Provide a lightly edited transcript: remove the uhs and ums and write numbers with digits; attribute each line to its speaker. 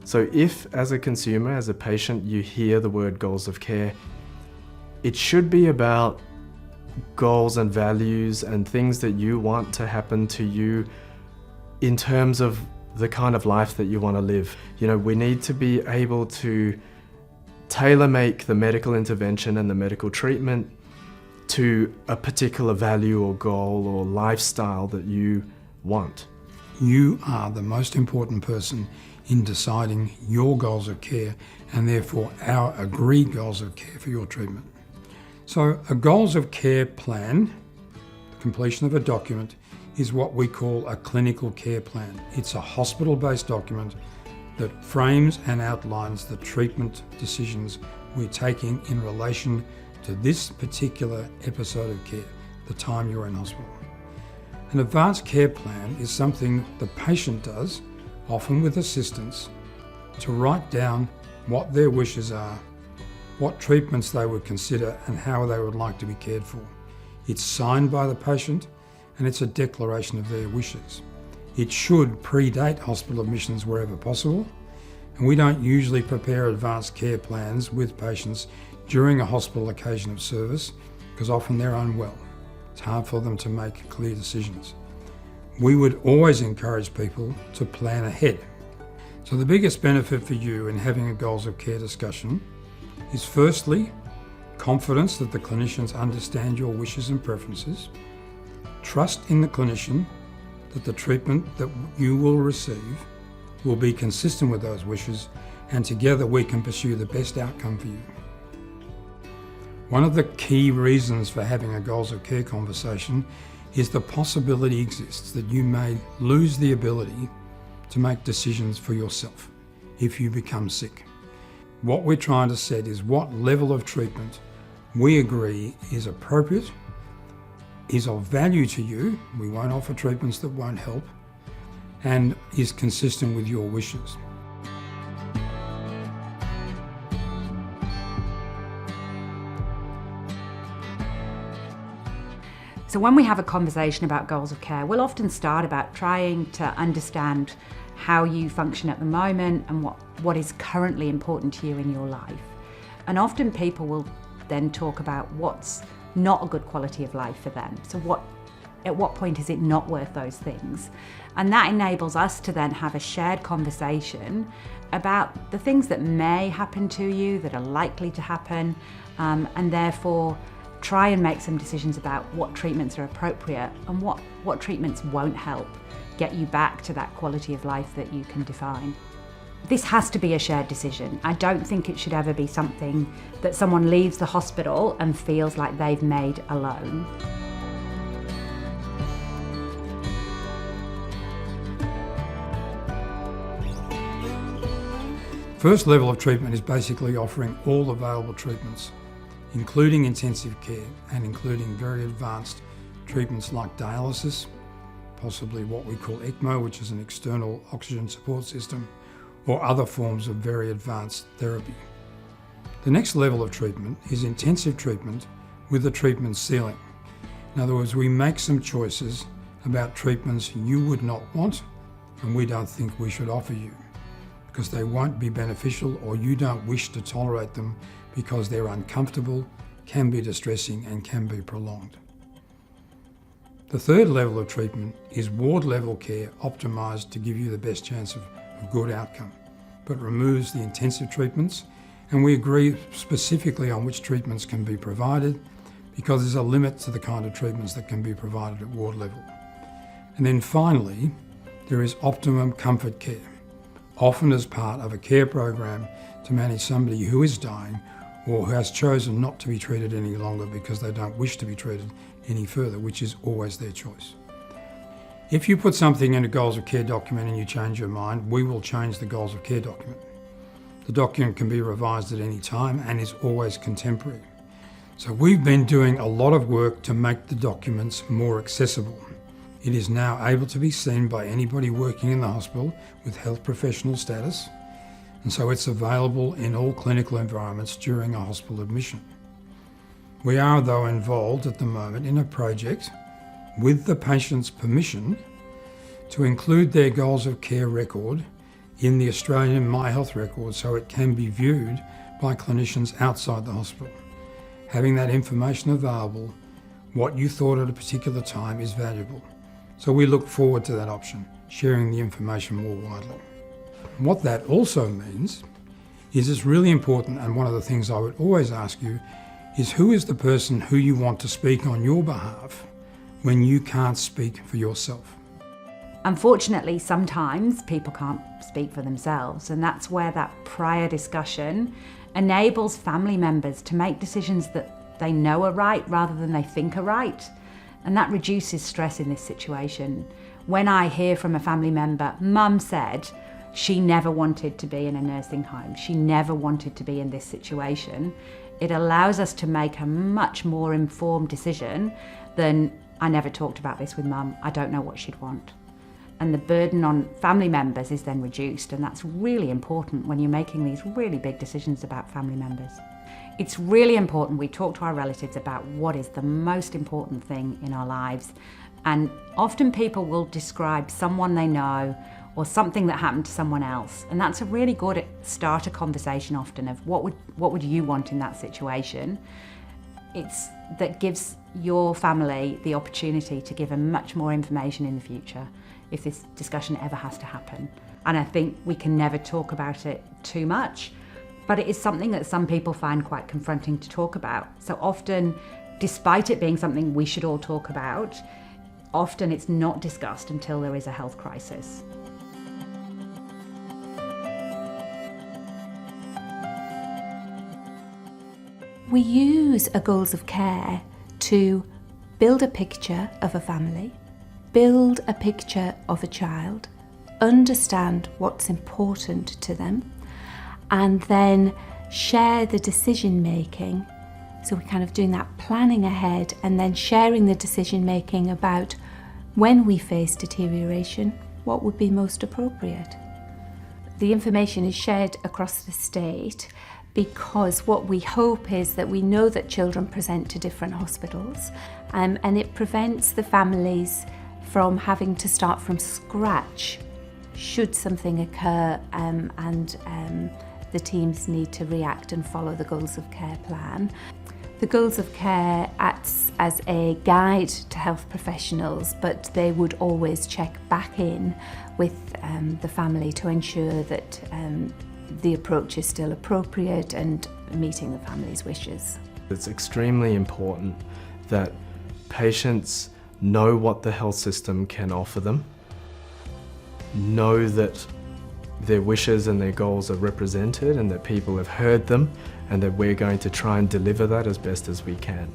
Speaker 1: So if, as a consumer, as a patient, you hear the word goals of care, it should be about goals and values and things that you want to happen to you in terms of the kind of life that you want to live. You know, we need to be able to tailor-make the medical intervention and the medical treatment to a particular value or goal or lifestyle that you want.
Speaker 2: You are the most important person in deciding your goals of care and therefore our agreed goals of care for your treatment. So a goals of care plan, the completion of a document, is what we call a clinical care plan. It's a hospital-based document that frames and outlines the treatment decisions we're taking in relation to this particular episode of care, the time you're in hospital. An advanced care plan is something the patient does, often with assistance, to write down what their wishes are, what treatments they would consider and how they would like to be cared for. It's signed by the patient and it's a declaration of their wishes. It should predate hospital admissions wherever possible, and we don't usually prepare advanced care plans with patients during a hospital occasion of service because often they're unwell. It's hard for them to make clear decisions. We would always encourage people to plan ahead. So the biggest benefit for you in having a goals of care discussion is firstly, confidence that the clinicians understand your wishes and preferences, trust in the clinician that the treatment that you will receive will be consistent with those wishes, and together we can pursue the best outcome for you. One of the key reasons for having a goals of care conversation is the possibility exists that you may lose the ability to make decisions for yourself if you become sick. What we're trying to set is what level of treatment we agree is appropriate, is of value to you, we won't offer treatments that won't help, and is consistent with your wishes.
Speaker 3: So when we have a conversation about goals of care, we'll often start about trying to understand how you function at the moment and what is currently important to you in your life. And often people will then talk about what's not a good quality of life for them. So at what point is it not worth those things? And that enables us to then have a shared conversation about the things that may happen to you, that are likely to happen, and therefore try and make some decisions about what treatments are appropriate and what treatments won't help get you back to that quality of life that you can define. This has to be a shared decision. I don't think it should ever be something that someone leaves the hospital and feels like they've made alone.
Speaker 2: First level of treatment is basically offering all available treatments, including intensive care and including very advanced treatments like dialysis, possibly what we call ECMO, which is an external oxygen support system, or other forms of very advanced therapy. The next level of treatment is intensive treatment with a treatment ceiling. In other words, we make some choices about treatments you would not want and we don't think we should offer you because they won't be beneficial or you don't wish to tolerate them because they're uncomfortable, can be distressing and can be prolonged. The third level of treatment is ward level care optimised to give you the best chance of a good outcome, but removes the intensive treatments, and we agree specifically on which treatments can be provided because there's a limit to the kind of treatments that can be provided at ward level. And then finally, there is optimum comfort care, often as part of a care program to manage somebody who is dying or who has chosen not to be treated any longer because they don't wish to be treated any further, which is always their choice. If you put something in a goals of care document and you change your mind, we will change the goals of care document. The document can be revised at any time and is always contemporary. So we've been doing a lot of work to make the documents more accessible. It is now able to be seen by anybody working in the hospital with health professional status, and so it's available in all clinical environments during a hospital admission. We are, though, involved at the moment in a project with the patient's permission to include their goals of care record in the Australian My Health Record so it can be viewed by clinicians outside the hospital. Having that information available, what you thought at a particular time, is valuable. So we look forward to that option, sharing the information more widely. What that also means is it's really important, and one of the things I would always ask you is who is the person who you want to speak on your behalf when you can't speak for yourself?
Speaker 3: Unfortunately, sometimes people can't speak for themselves, and that's where that prior discussion enables family members to make decisions that they know are right rather than they think are right. And that reduces stress in this situation. When I hear from a family member, Mum said she never wanted to be in a nursing home, she never wanted to be in this situation, it allows us to make a much more informed decision than, I never talked about this with Mum, I don't know what she'd want. And the burden on family members is then reduced, and that's really important when you're making these really big decisions about family members. It's really important we talk to our relatives about what is the most important thing in our lives, and often people will describe someone they know or something that happened to someone else, and that's a really good starter conversation often of what would you want in that situation. It's that gives your family the opportunity to give them much more information in the future if this discussion ever has to happen. And I think we can never talk about it too much, but it is something that some people find quite confronting to talk about. So often, despite it being something we should all talk about, often it's not discussed until there is a health crisis.
Speaker 4: We use a goals of care to build a picture of a family, build a picture of a child, understand what's important to them, and then share the decision making. So we're kind of doing that planning ahead and then sharing the decision making about when we face deterioration, what would be most appropriate. The information is shared across the state because what we hope is that we know that children present to different hospitals, and it prevents the families from having to start from scratch should something occur and the teams need to react and follow the goals of care plan. The goals of care acts as a guide to health professionals, but they would always check back in with the family to ensure that the approach is still appropriate and meeting the family's wishes.
Speaker 1: It's extremely important that patients know what the health system can offer them, know that their wishes and their goals are represented and that people have heard them and that we're going to try and deliver that as best as we can.